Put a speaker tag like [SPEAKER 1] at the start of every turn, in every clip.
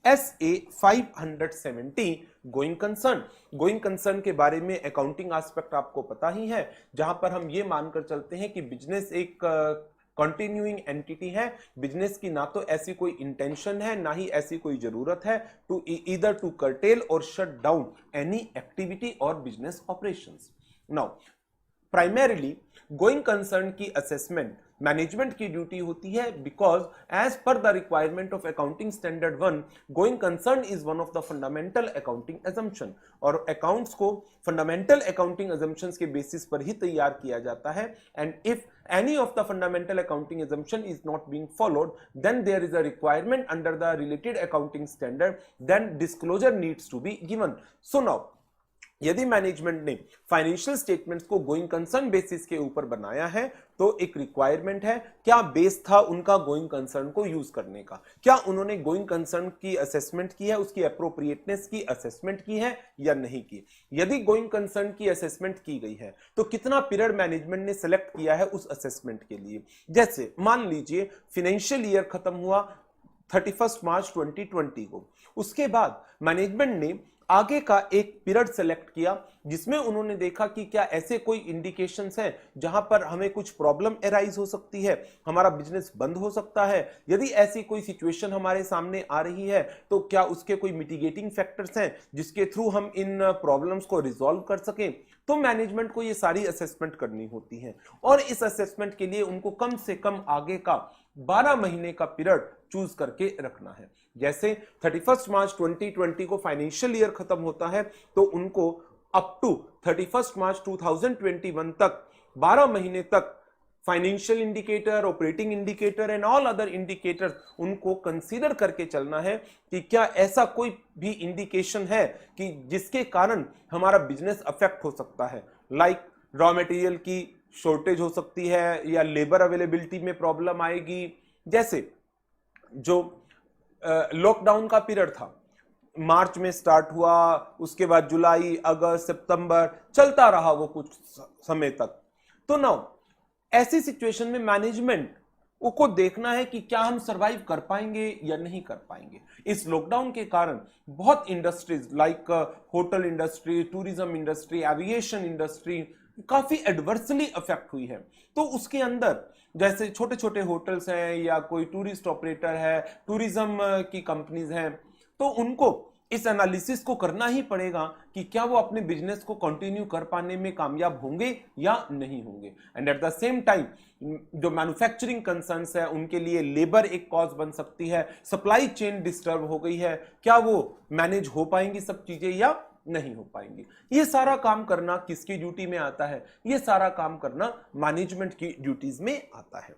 [SPEAKER 1] SA 570 going concern. Going concern के बारे में अकाउंटिंग एस्पेक्ट आपको पता ही है, जहां पर हम ये मानकर चलते हैं कि बिजनेस एक कंटिन्यूइंग एंटिटी है। बिजनेस की ना तो ऐसी कोई इंटेंशन है, ना ही ऐसी कोई जरूरत है टू ईदर टू कर्टेल और शट डाउन एनी एक्टिविटी और business operations. Now primarily going concern की असेसमेंट मैनेजमेंट की ड्यूटी होती है, because as per the requirement of accounting standard 1 going concern is one of the fundamental accounting assumption. और accounts को fundamental accounting assumptions के basis पर ही तैयार किया जाता है, and if any of the fundamental accounting assumption is not being followed, then there is a requirement under the related accounting standard, then disclosure needs to be given. So now यदि management ने financial statements को going concern basis के ऊपर बनाया है, तो एक requirement है, क्या बेस था उनका गोइंग कंसर्न को यूज करने का, क्या उन्होंने गोइंग कंसर्न की असेसमेंट की है, उसकी एप्रोप्रिएटनेस की असेसमेंट की है या नहीं की। यदि गोइंग कंसर्न की असेसमेंट की गई है तो कितना पीरियड मैनेजमेंट ने सेलेक्ट किया है उस असेसमेंट के लिए। जैसे मान लीजिए फाइनेंशियल ईयर खत्म हुआ 31 मार्च 2020 को, उसके बाद मैनेजमेंट ने आगे का एक पीरियड सेलेक्ट किया जिसमें उन्होंने देखा कि क्या ऐसे कोई इंडिकेशंस हैं जहां पर हमें कुछ प्रॉब्लम एराइज हो सकती है, हमारा बिजनेस बंद हो सकता है। यदि ऐसी कोई सिचुएशन हमारे सामने आ रही है तो क्या उसके कोई मिटिगेटिंग फैक्टर्स हैं जिसके थ्रू हम इन प्रॉब्लम्स को रिजॉल्व कर सकें। तो मैनेजमेंट को ये सारी असेसमेंट करनी होती है, और इस असेसमेंट के लिए उनको कम से कम आगे का 12 महीने का पीरियड चूज करके रखना है। जैसे 31 मार्च 2020 को फाइनेंशियल ईयर खत्म होता है, तो उनको अप टू 31 मार्च 2021 तक 12 महीने तक financial indicator, operating indicator and all other indicators उनको कंसीडर करके चलना है कि क्या ऐसा कोई भी इंडिकेशन है कि जिसके कारण हमारा बिजनेस अफेक्ट हो सकता है। लाइक रॉ मटेरियल की शॉर्टेज हो सकती है, या लेबर अवेलेबिलिटी में प्रॉब्लम आएगी। जैसे जो लॉकडाउन का पीरियड था, मार्च में स्टार्ट हुआ, उसके बाद जुलाई, अगस्त, सितंबर चलता रहा वो कुछ समय तक। तो नाउ ऐसी सिचुएशन में मैनेजमेंट को देखना है कि क्या हम सरवाइव कर पाएंगे या नहीं कर पाएंगे। इस लॉकडाउन के कारण बहुत industries like hotel industry, tourism industry, aviation industry काफी एडवर्सली अफेक्ट हुई है। तो उसके अंदर जैसे छोटे छोटे होटल्स हैं या कोई टूरिस्ट ऑपरेटर है, टूरिज्म की कंपनीज हैं, तो उनको इस एनालिसिस को करना ही पड़ेगा कि क्या वो अपने बिजनेस को कंटिन्यू कर पाने में कामयाब होंगे या नहीं होंगे। And at the same time जो मैन्युफैक्चरिंग कंसर्न्स है उनके लिए लेबर एक कॉज बन सकती है, सप्लाई चेन डिस्टर्ब हो गई है, क्या वो मैनेज हो पाएंगी सब चीजें या नहीं हो पाएंगी। ये सारा काम करना किसकी ड्यूटी में आता है, ये सारा काम करना मैनेजमेंट की ड्यूटीज में आता है।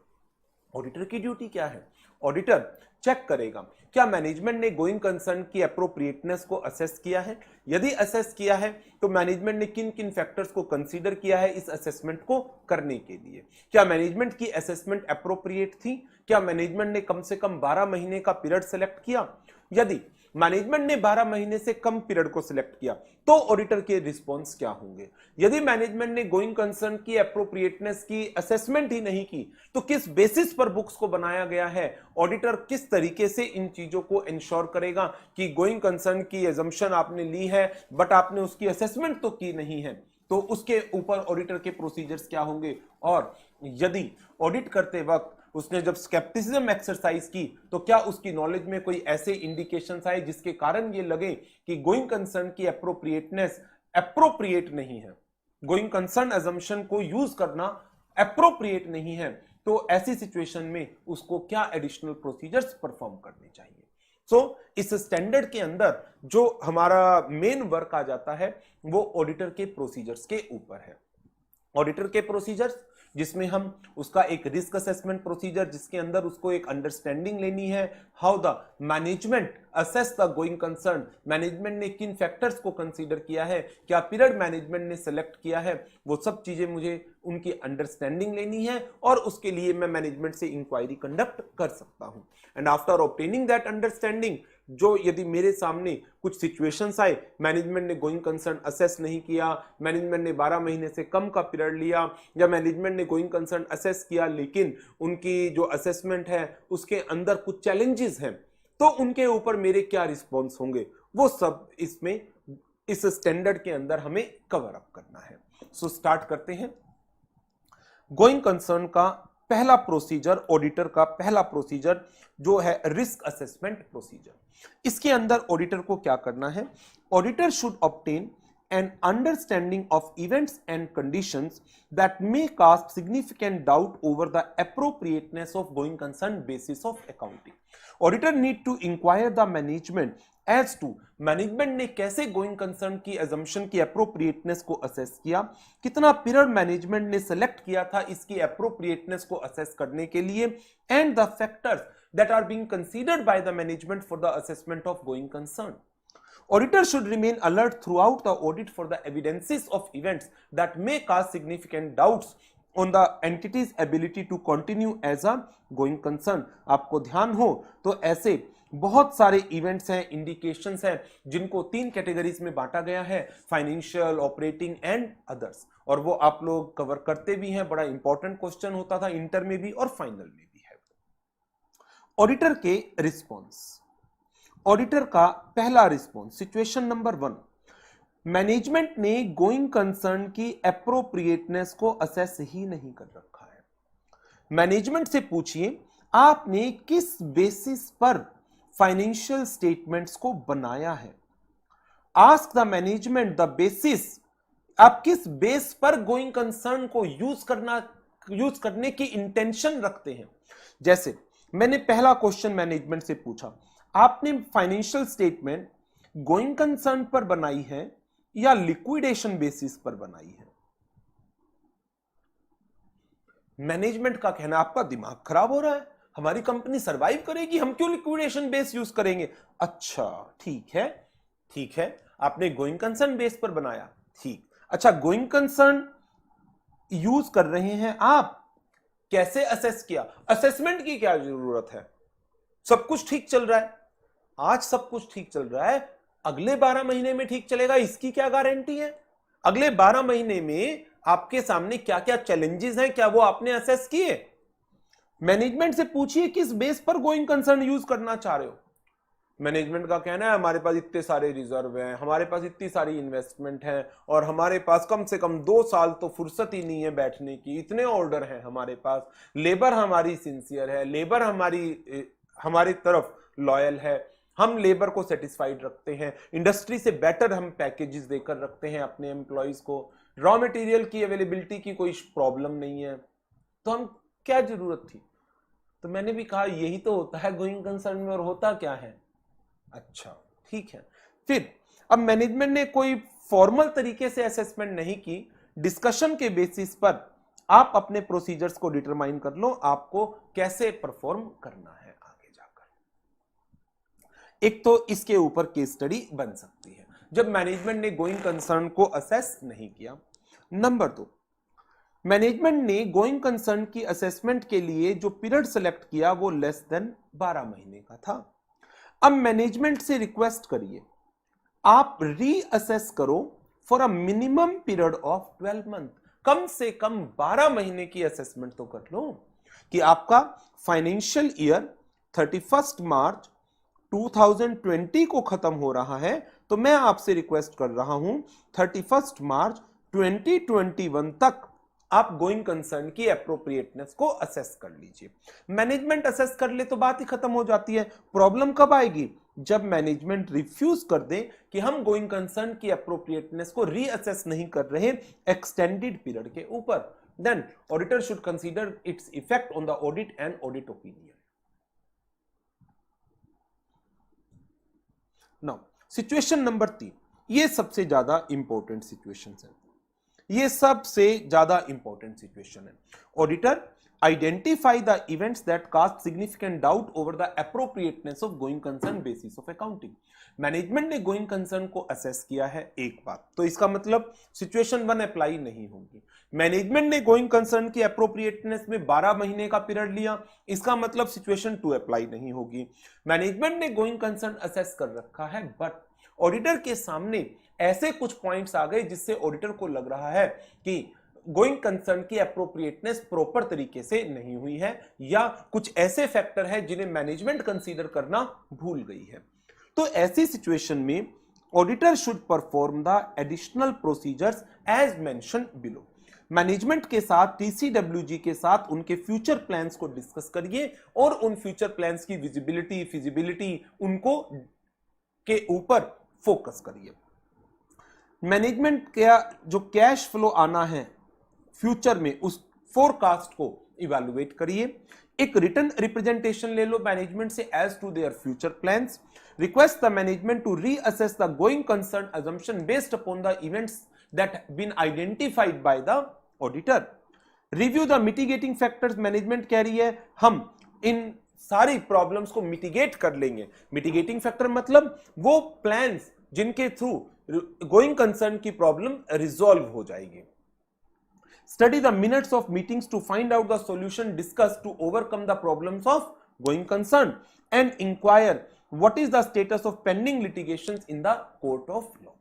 [SPEAKER 1] ऑडिटर की ड्यूटी क्या है, ऑडिटर चेक करेगा क्या मैनेजमेंट ने गोइंग कंसर्न की एप्रोप्रिएटनेस को असेस किया है। यदि असेस किया है तो मैनेजमेंट ने किन किन फैक्टर्स को कंसीडर किया है इस असेसमेंट को करने के लिए। क्या मैनेजमेंट की असेसमेंट एप्रोप्रिएट थी, क्या मैनेजमेंट ने कम से कम 12 महीने का पीरियड सेलेक्ट किया। यदि मैनेजमेंट ने 12 महीने से कम पीरियड को सिलेक्ट किया तो ऑडिटर के रिस्पॉन्स क्या होंगे। यदि मैनेजमेंट ने गोइंग कंसर्न की एप्रोप्रिएटनेस की असेसमेंट ही नहीं की तो किस बेसिस पर बुक्स को बनाया गया है, ऑडिटर किस तरीके से इन चीजों को इंश्योर करेगा कि गोइंग कंसर्न की एजम्पशन आपने ली है बट आपने उसकी असेसमेंट तो की नहीं है, तो उसके ऊपर ऑडिटर के प्रोसीजर्स क्या होंगे। और यदि ऑडिट करते वक्त उसने जब स्केप्टिसिज्म एक्सरसाइज की तो क्या उसकी नॉलेज में कोई ऐसे इंडिकेशंस आए जिसके कारण ये लगे कि गोइंग कंसर्न की एप्रोप्रिएटनेस एप्रोप्रिएट नहीं है, गोइंग कंसर्न अजम्पशन को यूज करना एप्रोप्रिएट नहीं है, तो ऐसी सिचुएशन में उसको क्या एडिशनल प्रोसीजर्स परफॉर्म करने चाहिए। सो इस स्टैंडर्ड के अंदर जो हमारा मेन वर्क आ जाता है वो ऑडिटर के प्रोसीजर्स के ऊपर है। ऑडिटर के प्रोसीजर्स जिसमें हम उसका एक रिस्क असेसमेंट प्रोसीजर, जिसके अंदर उसको एक अंडरस्टैंडिंग लेनी है how the management assess the going concern, management ने किन फैक्टर्स को कंसीडर किया है, क्या पीरियड मैनेजमेंट ने सेलेक्ट किया है, वो सब चीजें मुझे उनकी अंडरस्टैंडिंग लेनी है और उसके लिए मैं मैनेजमेंट से इंक्वायरी कंडक्ट कर सकता हूं। And after obtaining that understanding, जो यदि मेरे सामने कुछ सिचुएशंस आए, मैनेजमेंट ने गोइंग कंसर्न असेस नहीं किया, मैनेजमेंट ने 12 महीने से कम का पीरियड लिया, या मैनेजमेंट ने गोइंग कंसर्न असेस किया लेकिन उनकी जो असेसमेंट है उसके अंदर कुछ चैलेंजेस हैं, तो उनके ऊपर मेरे क्या रिस्पॉन्स होंगे, वो सब इसमें इस स्टैंडर्ड के अंदर हमें कवर अप करना है। सो स्टार्ट करते हैं। गोइंग कंसर्न का पहला प्रोसीजर, ऑडिटर का पहला प्रोसीजर जो है रिस्क असेसमेंट प्रोसीजर। इसके अंदर ऑडिटर को क्या करना है, auditor should obtain an understanding of events and conditions that may cast significant doubt over the appropriateness of going concern basis of accounting. Auditor need to inquire the management as to management ने कैसे going concern की assumption की appropriateness को assess किया, कितना period management ने select किया था इसकी appropriateness को assess करने के लिए, and the factors that are being considered by the management for the assessment of going concern. Auditor should remain alert throughout the audit for the evidences of events that may cause significant doubts on the entity's ability to continue as a going concern. आपको ध्यान हो तो ऐसे बहुत सारे events हैं, indications हैं, जिनको 3 कैटेगरीज में बांटा गया है, फाइनेंशियल, ऑपरेटिंग एंड अदर्स, और वो आप लोग कवर करते भी हैं। बड़ा इंपॉर्टेंट क्वेश्चन होता था इंटर में भी और फाइनल में भी है। ऑडिटर के रिस्पॉन्स, ऑडिटर का पहला रिस्पॉन्स, सिचुएशन नंबर 1, मैनेजमेंट ने गोइंग कंसर्न की एप्रोप्रिएटनेस को असेस ही नहीं कर रखा है। मैनेजमेंट से पूछिए आपने किस बेसिस पर फाइनेंशियल स्टेटमेंट्स को बनाया है। Ask the management the basis, आप किस बेस पर गोइंग कंसर्न को यूज करने की इंटेंशन रखते हैं। जैसे मैंने पहला क्वेश्चन मैनेजमेंट से पूछा, आपने फाइनेंशियल स्टेटमेंट गोइंग कंसर्न पर बनाई है या लिक्विडेशन बेसिस पर बनाई है। मैनेजमेंट का कहना आपका दिमाग खराब हो रहा है, हमारी कंपनी सरवाइव करेगी, हम क्यों लिक्विडेशन बेस यूज करेंगे। अच्छा ठीक है, आपने गोइंग कंसर्न बेस पर बनाया, ठीक। अच्छा, गोइंग कंसर्न यूज कर रहे हैं आप, कैसे असेस किया, असेसमेंट की क्या जरूरत है, सब कुछ ठीक चल रहा है, आज सब कुछ ठीक चल रहा है, अगले 12 महीने में ठीक चलेगा इसकी क्या गारंटी है। अगले 12 महीने में आपके सामने क्या क्या चैलेंजेस हैं, क्या वो आपने असेस किए। मैनेजमेंट से पूछिए किस बेस पर गोइंग कंसर्न यूज करना चाह रहे हो। मैनेजमेंट का कहना है हमारे पास इतने सारे रिजर्व हैं, हमारे पास इतनी सारी इन्वेस्टमेंट है, और हमारे पास कम से कम 2 साल तो फुर्सत ही नहीं है बैठने की, इतने ऑर्डर हैं हमारे पास, लेबर हमारी सिंसियर है, लेबर हमारी तरफ लॉयल है, हम लेबर को सेटिस्फाइड रखते हैं, इंडस्ट्री से बेटर हम पैकेजेस देकर रखते हैं अपने एम्प्लॉइज को, रॉ मटेरियल की अवेलेबिलिटी की कोई प्रॉब्लम नहीं है, तो हम क्या जरूरत थी। तो मैंने भी कहा यही तो होता है गोइंग कंसर्न में, और होता क्या है। अच्छा ठीक है, फिर अब मैनेजमेंट ने कोई फॉर्मल तरीके से असेसमेंट नहीं की, डिस्कशन के बेसिस पर आप अपने प्रोसीजर्स को डिटरमाइन कर लो, आपको कैसे परफॉर्म करना है आगे जाकर। एक तो इसके ऊपर केस स्टडी बन सकती है जब मैनेजमेंट ने गोइंग कंसर्न को असेस नहीं किया। नंबर 2, मैनेजमेंट ने गोइंग कंसर्न की असेसमेंट के लिए जो पीरियड सेलेक्ट किया वो लेस देन 12 महीने का था। अब मैनेजमेंट से रिक्वेस्ट करिए आप रीअसेस करो for a minimum period of 12 month, कम से कम 12 महीने की असेसमेंट तो कर लो कि आपका फाइनेंशियल ईयर 31 मार्च 2020 को खत्म हो रहा है, तो मैं आपसे रिक्वेस्ट कर रहा हूं 31 मार्च 2021 तक आप गोइंग कंसर्न की एप्रोप्रिएटनेस को असेस कर लीजिए। मैनेजमेंट असेस कर ले तो बात ही खत्म हो जाती है। प्रॉब्लम कब आएगी, जब मैनेजमेंट रिफ्यूज कर दे कि हम गोइंग कंसर्न की एप्रोप्रिएटनेस को रीअसेस नहीं कर रहे एक्सटेंडेड पीरियड के ऊपर, then auditor should consider its effect on the audit and audit opinion. Now situation number 3, ये सबसे ज्यादा इंपॉर्टेंट सिचुएशन है, ये सबसे ज्यादा इंपॉर्टेंट सिचुएशन है। Auditor identify the events that caste significant doubt over the appropriateness of going concern basis of accounting. Management ने going concern को असेस किया है एक बात, तो इसका मतलब सिचुएशन 1 अप्लाई नहीं होगी। मैनेजमेंट ने गोइंग कंसर्न की एप्रोप्रिएटनेस में 12 महीने का पीरियड लिया, इसका मतलब सिचुएशन 2 अप्लाई नहीं होगी। मैनेजमेंट ने गोइंग कंसर्न असेस कर रखा है, बट ऑडिटर के सामने ऐसे कुछ पॉइंट्स आ गए जिससे ऑडिटर को लग रहा है कि गोइंग कंसर्न की अप्रोप्रिएटनेस प्रॉपर तरीके से नहीं हुई है, या कुछ ऐसे फैक्टर है जिन्हें मैनेजमेंट कंसीडर करना भूल गई है। तो ऐसी सिचुएशन में auditor should perform the additional procedures as mention below. Management के साथ, टीसीडब्ल्यूजी के साथ उनके फ्यूचर प्लान्स को डिस्कस करिए और उन फ्यूचर प्लान्स की विजिबिलिटी, फिजिबिलिटी उनको के ऊपर फोकस करिए। मैनेजमेंट का जो कैश फ्लो आना है फ्यूचर में, उस फोरकास्ट को इवैल्यूएट करिए। एक रिटन रिप्रेजेंटेशन ले लो मैनेजमेंट से as to their future plans. Request the management to reassess the going concern assumption based upon the events that been identified by the auditor. Review the mitigating factors. Management कह रही है हम इन सारी problems को mitigate कर लेंगे। Mitigating factor मतलब वो प्लान्स जिनके थ्रू गोइंग कंसर्न की प्रॉब्लम रिजॉल्व हो जाएगी। Study the minutes of meetings to find out the solution discussed to overcome the problems of going concern and inquire what is the status of pending litigations in the court of law.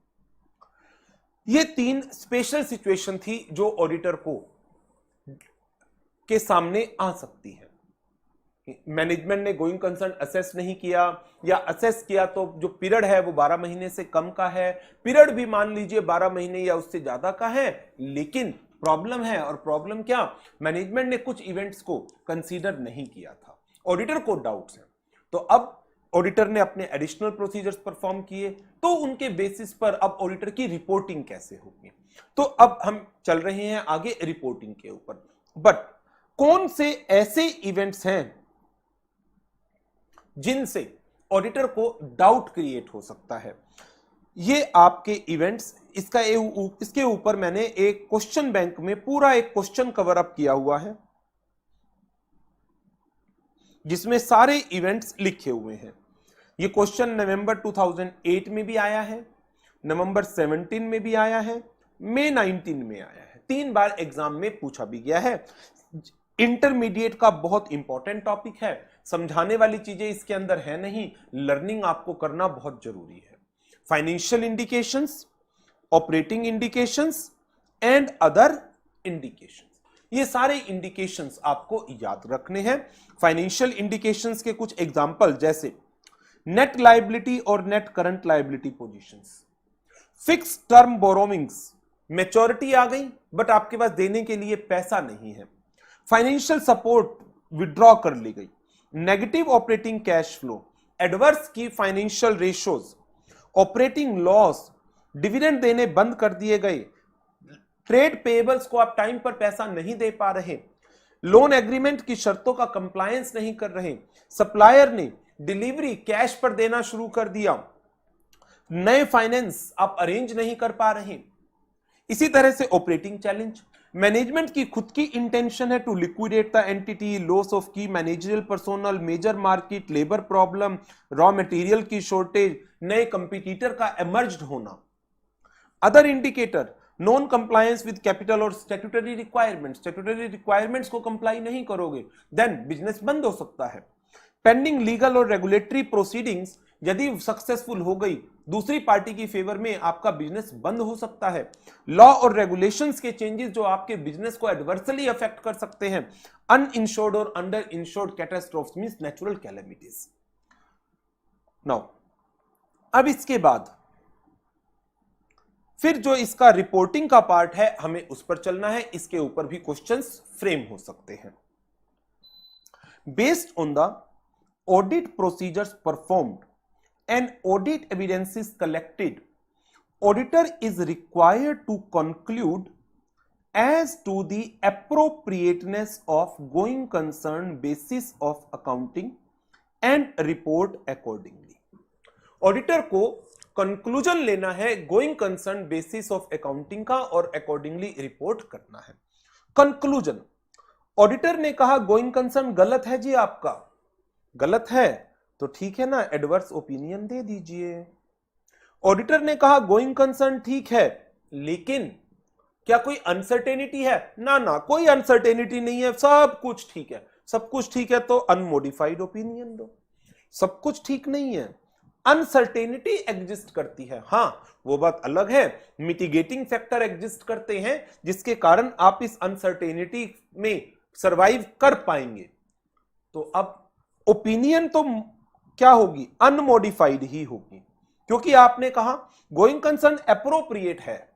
[SPEAKER 1] ये 3 special situation थी जो auditor को के सामने आ सकती है। Management ने going concern assess नहीं किया, या असेस किया तो जो पीरियड है वो 12 महीने से कम का है, पीरियड भी मान लीजिए 12 महीने या उससे ज्यादा का है, लेकिन प्रॉब्लम है। और प्रॉब्लम क्या, मैनेजमेंट ने कुछ इवेंट्स को कंसीडर नहीं किया था, ऑडिटर को डाउट्स है। तो अब ऑडिटर ने अपने एडिशनल प्रोसीजर्स परफॉर्म किए, तो उनके बेसिस पर अब ऑडिटर की रिपोर्टिंग कैसे होगी। तो अब हम चल रहे हैं आगे रिपोर्टिंग के ऊपर। बट कौन से ऐसे इवेंट्स हैं जिनसे ऑडिटर को डाउट क्रिएट हो सकता है, ये आपके इवेंट्स, इसके ऊपर मैंने एक क्वेश्चन बैंक में पूरा एक क्वेश्चन कवर अप किया हुआ है जिसमें सारे इवेंट्स लिखे हुए हैं। ये क्वेश्चन नवंबर 2008 में भी आया है, नवंबर 17 में भी आया है, मई 19 में आया है, 3 बार एग्जाम में पूछा भी गया है। इंटरमीडिएट का बहुत इंपॉर्टेंट टॉपिक है, समझाने वाली चीजें इसके अंदर है नहीं, लर्निंग आपको करना बहुत जरूरी है। Financial indications, operating indications and other indications, ये सारे इंडिकेशंस आपको याद रखने हैं। फाइनेंशियल इंडिकेशंस के कुछ एग्जांपल जैसे नेट लायबिलिटी और net current liability positions, fix term borrowings, maturity आ गई बट आपके पास देने के लिए पैसा नहीं है, फाइनेंशियल सपोर्ट विड्रॉ कर ली गई, negative operating cash flow, adverse की financial ratios, operating loss, dividend देने बंद कर दिए गए, ट्रेड पेएबल्स को आप टाइम पर पैसा नहीं दे पा रहे, लोन एग्रीमेंट की शर्तों का कंप्लायंस नहीं कर रहे, सप्लायर ने डिलीवरी कैश पर देना शुरू कर दिया, नए फाइनेंस आप अरेंज नहीं कर पा रहे। इसी तरह से ऑपरेटिंग चैलेंज, मैनेजमेंट की खुद की इंटेंशन है to liquidate the entity, loss of की managerial personnel, major market, labour problem, raw material की शॉर्टेज, नए कंपटीटर का एमर्ज्ड होना। Other indicator, non compliance with capital और स्टैट्यूटरी रिक्वायरमेंट्स, स्टैट्यूटरी रिक्वायरमेंट्स को कंप्लाई नहीं करोगे देन बिजनेस बंद हो सकता है। पेंडिंग लीगल और रेगुलेटरी प्रोसीडिंग्स, यदि सक्सेसफुल हो गई दूसरी पार्टी की फेवर में आपका बिजनेस बंद हो सकता है। लॉ और रेगुलेशंस के चेंजेस जो आपके बिजनेस को एडवर्सली अफेक्ट कर सकते हैं। अनइंश्योर्ड और under insured catastrophes means natural calamities. Now अब इसके बाद फिर जो इसका रिपोर्टिंग का पार्ट है हमें उस पर चलना है, इसके ऊपर भी क्वेश्चंस फ्रेम हो सकते हैं। Based on the audit procedures performed and audit evidences collected, auditor is required to conclude as to the appropriateness of going concern basis of accounting and report accordingly. Auditor को conclusion लेना है going concern basis of accounting का और accordingly report करना है। Conclusion, auditor ने कहा going concern गलत है जी, आपका गलत है तो ठीक है ना, एडवर्स ओपिनियन दे दीजिए। ऑडिटर ने कहा गोइंग कंसर्न ठीक है, लेकिन क्या कोई अनसर्टेनिटी है? ना, कोई अनसर्टेनिटी नहीं है, सब कुछ ठीक है। सब कुछ ठीक है तो अनमोडिफाइड ओपिनियन दो। सब कुछ ठीक नहीं है, अनसर्टेनिटी एग्जिस्ट करती है, हां वो बात अलग है, मिटिगेटिंग फैक्टर एग्जिस्ट करते हैं जिसके कारण आप इस अनसर्टेनिटी में सरवाइव कर पाएंगे। तो अब ओपिनियन तो क्या होगी, अनमॉडिफाइड ही होगी, क्योंकि आपने कहा गोइंग कंसर्न एप्रोप्रिएट है,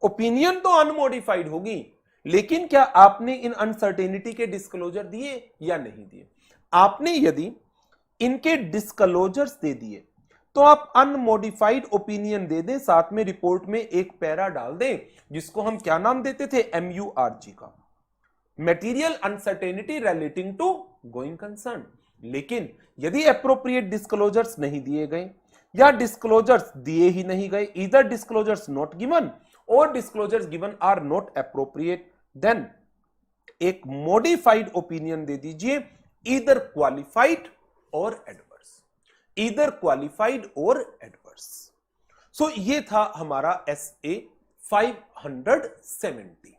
[SPEAKER 1] ओपिनियन तो अनमॉडिफाइड होगी, लेकिन क्या आपने इन अनसर्टेनिटी के डिस्क्लोजर दिए या नहीं दिए? आपने यदि इनके डिस्क्लोजर्स दे दिए तो आप अनमॉडिफाइड ओपिनियन दे दें, साथ में रिपोर्ट में एक पैरा डाल दें जिसको हम क्या नाम देते थे, MURG का, material uncertainty relating to going concern. लेकिन यदि एप्रोप्रिएट डिस्क्लोजर्स नहीं दिए गए या डिस्क्लोजर्स दिए ही नहीं गए, ईदर डिस्क्लोजर्स नॉट गिवन और disclosures given are not appropriate, then एक मॉडिफाइड ओपिनियन दे दीजिए, ईदर क्वालिफाइड और एडवर्स, ईदर क्वालिफाइड और एडवर्स। सो ये था हमारा SA 570।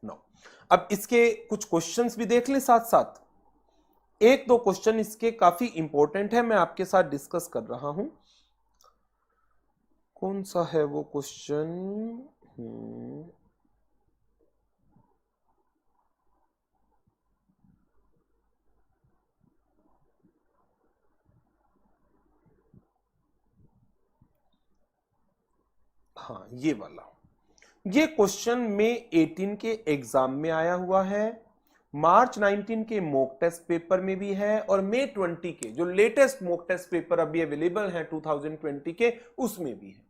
[SPEAKER 1] नो अब इसके कुछ क्वेश्चंस भी देख लें साथ साथ, एक दो क्वेश्चन इसके काफी इंपॉर्टेंट है, मैं आपके साथ डिस्कस कर रहा हूं। कौन सा है वो क्वेश्चन, हाँ ये वाला, ये क्वेश्चन में 18 के एग्जाम में आया हुआ है, मार्च 19 के मॉक टेस्ट पेपर में भी है और मई 20 के जो लेटेस्ट मॉक टेस्ट पेपर अभी अवेलेबल है 2020 के उसमें भी है।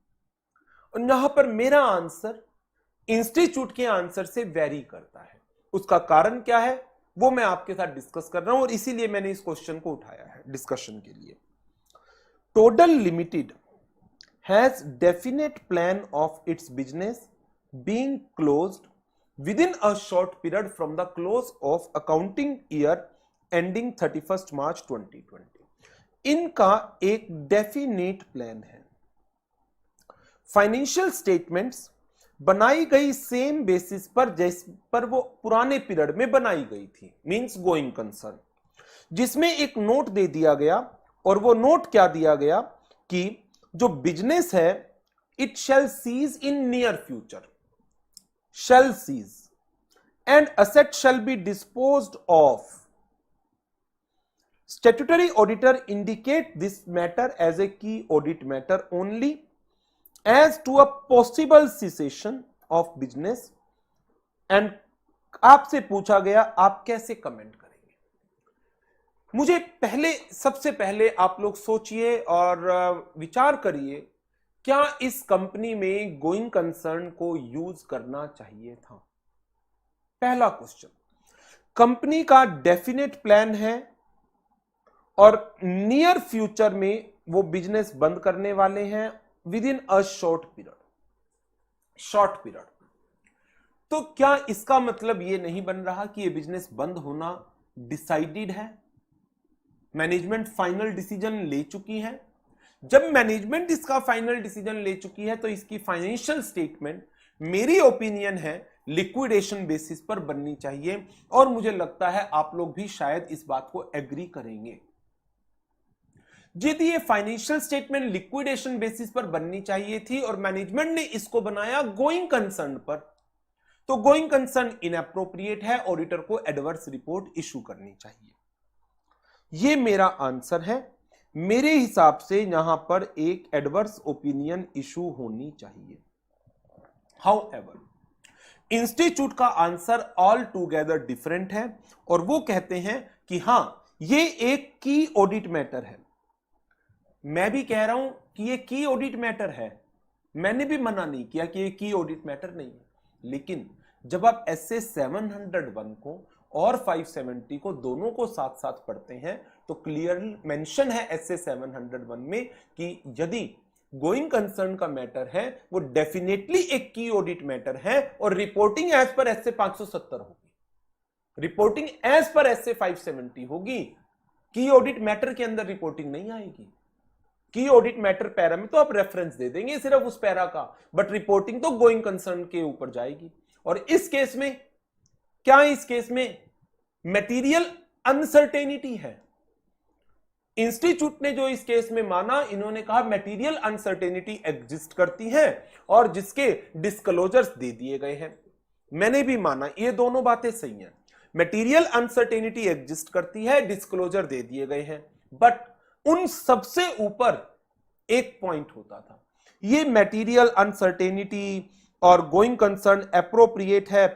[SPEAKER 1] और यहां पर मेरा आंसर इंस्टीट्यूट के आंसर से वेरी करता है, उसका कारण क्या है वो मैं आपके साथ डिस्कस कर रहा हूं और इसीलिए मैंने इस क्वेश्चन को उठाया है डिस्कशन के लिए। टोडल limited has definite plan of its business being closed within a short period from the close of accounting year ending 31st March 2020। इनका एक डेफिनेट प्लान है, फाइनेंशियल स्टेटमेंट्स बनाई गई सेम बेसिस पर जिस पर वो पुराने पीरियड में बनाई गई थी, मींस गोइंग कंसर्न, जिसमें एक नोट दे दिया गया और वो नोट क्या दिया गया कि जो बिजनेस है it shall cease in near future, shall cease and asset shall be disposed of. Statutory auditor indicate this matter as a key audit matter only as to a possible cessation of business। and आपसे पूछा गया आप कैसे comment करेंगे। मुझे पहले सबसे पहले आप लोग सोचिए और विचार करिए, क्या इस कंपनी में गोइंग कंसर्न को यूज करना चाहिए था? पहला क्वेश्चन, कंपनी का डेफिनेट प्लान है और नियर फ्यूचर में वो बिजनेस बंद करने वाले हैं with in a short period. तो क्या इसका मतलब ये नहीं बन रहा कि ये बिजनेस बंद होना डिसाइडेड है, मैनेजमेंट फाइनल डिसीजन ले चुकी है? जब मैनेजमेंट इसका फाइनल डिसीजन ले चुकी है तो इसकी फाइनेंशियल स्टेटमेंट मेरी ओपिनियन है लिक्विडेशन बेसिस पर बननी चाहिए और मुझे लगता है आप लोग भी शायद इस बात को एग्री करेंगे। यदि ये फाइनेंशियल स्टेटमेंट लिक्विडेशन बेसिस पर बननी चाहिए थी और मैनेजमेंट ने इसको बनाया गोइंग कंसर्न पर, तो गोइंग कंसर्न इनएप्रोप्रिएट है, ऑडिटर को एडवर्स रिपोर्ट इशू करनी चाहिए। ये मेरा आंसर है। मेरे हिसाब से यहां पर एक एडवर्स ओपिनियन इशू होनी चाहिए। हाउएवर इंस्टीट्यूट का आंसर ऑल टुगेदर डिफरेंट है और वो कहते हैं कि हां ये एक की ऑडिट मैटर है। मैं भी कह रहा हूं कि ये की ऑडिट मैटर है, मैंने भी मना नहीं किया कि ये की ऑडिट मैटर नहीं है, लेकिन जब आप SA 701 को और 570 को दोनों को साथ साथ पढ़ते हैं तो क्लियरली मेंशन है SA 701 में कि यदि गोइंग कंसर्न का मैटर है वो डेफिनेटली एक की ऑडिट मैटर है और रिपोर्टिंग एज पर SA 570 होगी, रिपोर्टिंग एज पर SA 570 होगी। की ऑडिट मैटर के अंदर रिपोर्टिंग नहीं आएगी। की ऑडिट मैटर पैरा में तो आप रेफरेंस दे देंगे सिर्फ उस पैरा का, बट रिपोर्टिंग तो गोइंग कंसर्न के ऊपर जाएगी। और इस केस में क्या, इस केस में मटेरियल अनसर्टेनिटी है। इंस्टीट्यूट ने जो इस केस में माना, इन्होंने कहा मटेरियल अनसर्टेनिटी एग्जिस्ट करती है और जिसके डिस्क्लोजर्स दे दिए गए हैं। मैंने भी माना ये दोनों बातें सही हैं, मटेरियल अनसर्टेनिटी एग्जिस्ट करती है, डिस्क्लोजर दे दिए गए हैं, बट उन सबसे ऊपर एक पॉइंट होता था, ये मटेरियल अनसर्टेनिटी और गोइंग कंसर्न एप्रोप्रिएट है,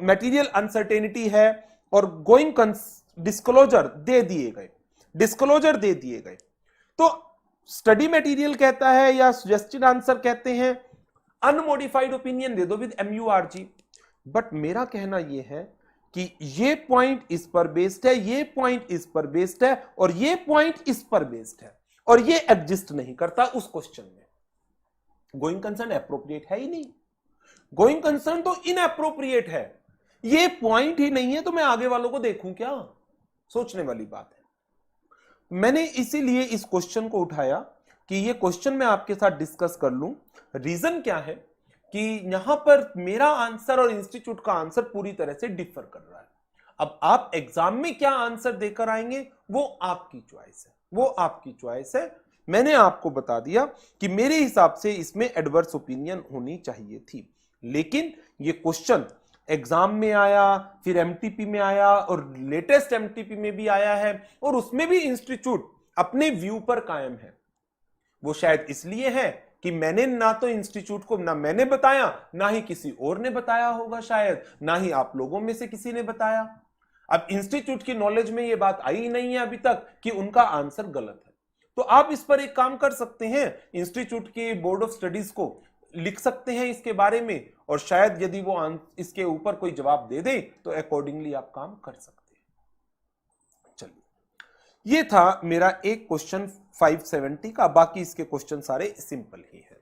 [SPEAKER 1] मटेरियल अनसर्टेनिटी है और गोइंग डिस्क्लोजर दे दिए गए, डिस्क्लोजर दे दिए गए। तो स्टडी मटेरियल कहता है या सजेस्टेड आंसर कहते हैं अनमोडिफाइड ओपिनियन दे दो विद MURG, बट मेरा कहना यह है कि ये पॉइंट इस पर बेस्ड है, ये पॉइंट इस पर बेस्ड है और ये पॉइंट इस पर बेस्ड है और ये एग्जिस्ट नहीं करता उस क्वेश्चन में। गोइंग कंसर्न एप्रोप्रिएट है ही नहीं, गोइंग कंसर्न तो इनएप्रोप्रिएट है, ये पॉइंट ही नहीं है तो मैं आगे वालों को देखूं क्या, सोचने वाली बात है। मैंने इसीलिए इस क्वेश्चन को उठाया कि ये क्वेश्चन मैं आपके साथ डिस्कस कर लूं। रीजन क्या है कि यहां पर मेरा आंसर और इंस्टीट्यूट का आंसर पूरी तरह से डिफर कर रहा है। अब आप एग्जाम में क्या आंसर देकर आएंगे वो आपकी चॉइस है, वो आपकी चॉइस है। मैंने आपको बता दिया कि मेरे हिसाब से इसमें एडवर्स ओपिनियन होनी चाहिए थी, लेकिन ये क्वेश्चन एग्जाम में आया, फिर एमटीपी में आया और लेटेस्ट एमटीपी में भी आया है और उसमें भी इंस्टीट्यूट अपने व्यू पर कायम है। वो शायद इसलिए है कि मैंने ना तो इंस्टीट्यूट को ना मैंने बताया, ना ही किसी और ने बताया होगा, शायद ना ही आप लोगों में से किसी ने बताया। अब इंस्टीट्यूट की नॉलेज में ये बात आई नहीं है अभी तक कि उनका आंसर गलत है, तो आप इस पर एक काम कर सकते हैं, इंस्टीट्यूट के बोर्ड ऑफ स्टडीज को लिख सकते हैं इसके बारे में और शायद यदि वो इसके ऊपर कोई जवाब दे दे तो अकॉर्डिंगली आप काम कर सकते हैं। चलिए, ये था मेरा एक क्वेश्चन 570 का, बाकी इसके क्वेश्चन सारे सिंपल ही है।